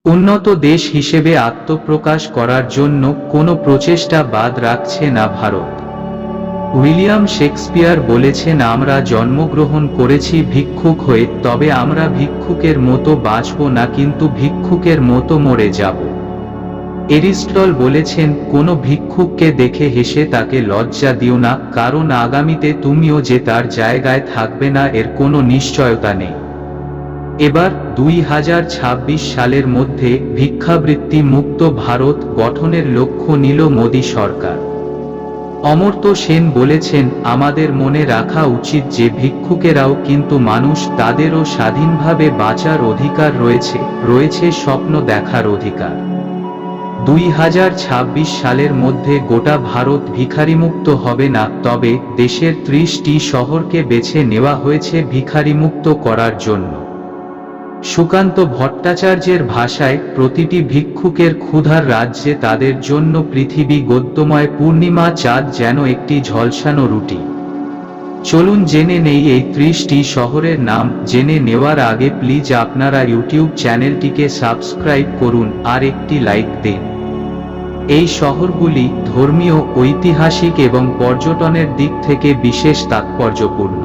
উন্নত দেশ হিসেবে আত্মপ্রকাশ করার জন্য কোনো প্রচেষ্টা বাদ রাখছে না ভারত। উইলিয়াম শেক্সপিয়ার বলেছেন, আমরা জন্মগ্রহণ করেছি ভিক্ষুক হয়ে, তবে আমরা ভিক্ষুকের মতো বাঁচব না, কিন্তু ভিক্ষুকের মতো মরে যাব। এরিস্টটল বলেছেন, কোনো ভিক্ষুককে দেখে হেসে তাকে লজ্জা দিও না, কারণ আগামীতে তুমিও যে তার জায়গায় থাকবে না এর কোনো নিশ্চয়তা নেই। এবার 2026 সালের মধ্যে ভিক্ষাবৃত্তি মুক্ত ভারত গঠনের লক্ষ্য নিল মোদী সরকার। অমর্ত্য সেন বলেছেন, আমাদের মনে রাখা উচিত যে ভিক্ষুকেরাও কিন্তু মানুষ, তাদেরও স্বাধীনভাবে বাঁচার অধিকার রয়েছে স্বপ্ন দেখার অধিকার। 2026 সালের মধ্যে গোটা ভারত ভিখারিমুক্ত হবে না, তবে দেশের 30টি শহরকে বেছে নেওয়া হয়েছে ভিখারিমুক্ত করার জন্য। সুকান্ত ভট্টাচার্যের ভাষায়, প্রতিটি ভিক্ষুকের ক্ষুধার রাজ্যে তাদের জন্য পৃথিবী গদ্যময় পূর্ণিমা চাঁদ যেন একটি ঝলসানো রুটি। চলুন জেনে নেই এই 30টি শহরের নাম। জেনে নেওয়ার আগে প্লিজ আপনারা ইউটিউব চ্যানেলটিকে সাবস্ক্রাইব করুন আর একটি লাইক দিন। এই শহরগুলি ধর্মীয়, ঐতিহাসিক এবং পর্যটনের দিক থেকে বিশেষ তাৎপর্যপূর্ণ।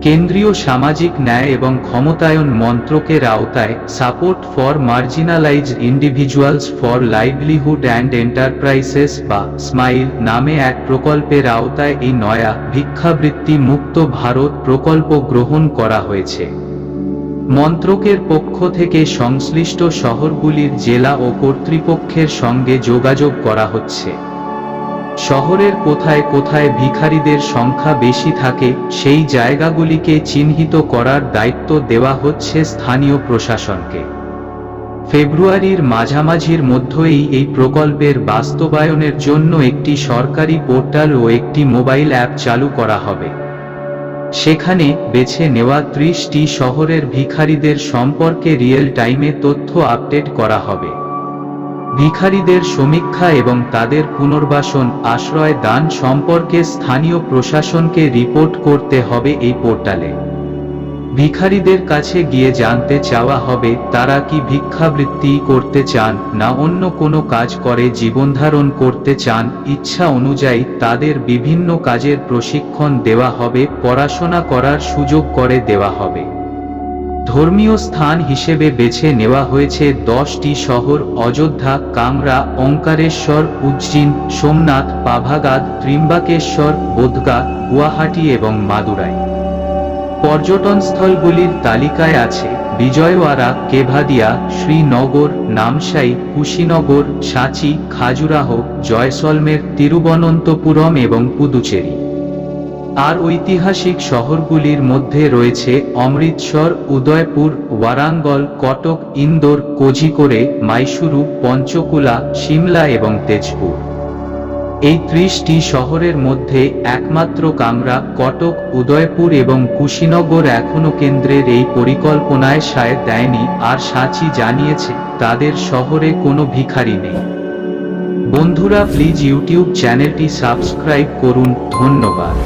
কেন্দ্রীয় সামাজিক ন্যায় এবং ক্ষমতায়ন মন্ত্রকের আওতায় support for marginalised individuals for livelihood and enterprises বা স্মাইল নামে এক প্রকল্পের আওতায় এই নয়া ভিক্ষাবৃত্তি মুক্ত ভারত প্রকল্প গ্রহণ করা হয়েছে। মন্ত্রকের পক্ষ থেকে সংশ্লিষ্ট শহরগুলির জেলা ও কর্তৃপক্ষের সঙ্গে যোগাযোগ করা হচ্ছে। শহরের কোথায় কোথায় ভিখারিদের সংখ্যা বেশি থাকে সেই জায়গাগুলিকে চিহ্নিত করার দায়িত্ব দেওয়া হচ্ছে স্থানীয় প্রশাসনকে। ফেব্রুয়ারির মাঝামাঝির মধ্যেই এই প্রকল্পের বাস্তবায়নের জন্য একটি সরকারি পোর্টাল ও একটি মোবাইল অ্যাপ চালু করা হবে। সেখানে বেছে নেওয়া 30টি শহরের ভিখারিদের সম্পর্কে রিয়েল টাইমে তথ্য আপডেট করা হবে। ভিখারিদের সমীক্ষা এবং তাদের পুনর্বাসন, আশ্রয় দান সম্পর্কে স্থানীয় প্রশাসনকে রিপোর্ট করতে হবে এই পোর্টালে। ভিখারিদের কাছে গিয়ে জানতে চাওয়া হবে তারা কি ভিক্ষাবৃত্তি করতে চান না অন্য কোনো কাজ করে জীবনধারণ করতে চান। ইচ্ছা অনুযায়ী তাদের বিভিন্ন কাজের প্রশিক্ষণ দেওয়া হবে, পড়াশোনা করার সুযোগ করে দেওয়া হবে। ধর্মীয় স্থান হিসেবে বেছে নেওয়া হয়েছে 10টি শহর: অযোধ্যা, কাংড়া, ওঙ্কারেশ্বর, উজ্জয়িন, সোমনাথ, পাভাগাদ, ত্রিম্বাকেশ্বর, বোধগয়া, গুয়াহাটি এবং মাদুরাই। পর্যটনস্থলগুলির তালিকায় আছে বিজয়ওয়াড়া, কেভাদিয়া, শ্রীনগর, নামসাই, কুশিনগর, সাঁচি, খাজুরাহো, জয়সলমের, তিরুবনন্তপুরম এবং পুদুচেরি। আর ঐতিহাসিক শহরগুলির মধ্যে রয়েছে অমৃতসর, উদয়পুর, ওয়ারাঙ্গল, কটক, ইন্দোর, কোঝিকোড়ে, মাইসুরু, পঞ্চকুলা, সিমলা এবং তেজপুর। এই 30টি শহরের মধ্যে একমাত্র কাংড়া, কটক, উদয়পুর এবং কুশিনগর এখনো কেন্দ্রের এই পরিকল্পনায় সায় দেয়নি, আর সাঁচি জানিয়েছে তাদের শহরে কোনো ভিখারি নেই। বন্ধুরা, প্লিজ ইউটিউব চ্যানেলটি সাবস্ক্রাইব করুন। ধন্যবাদ।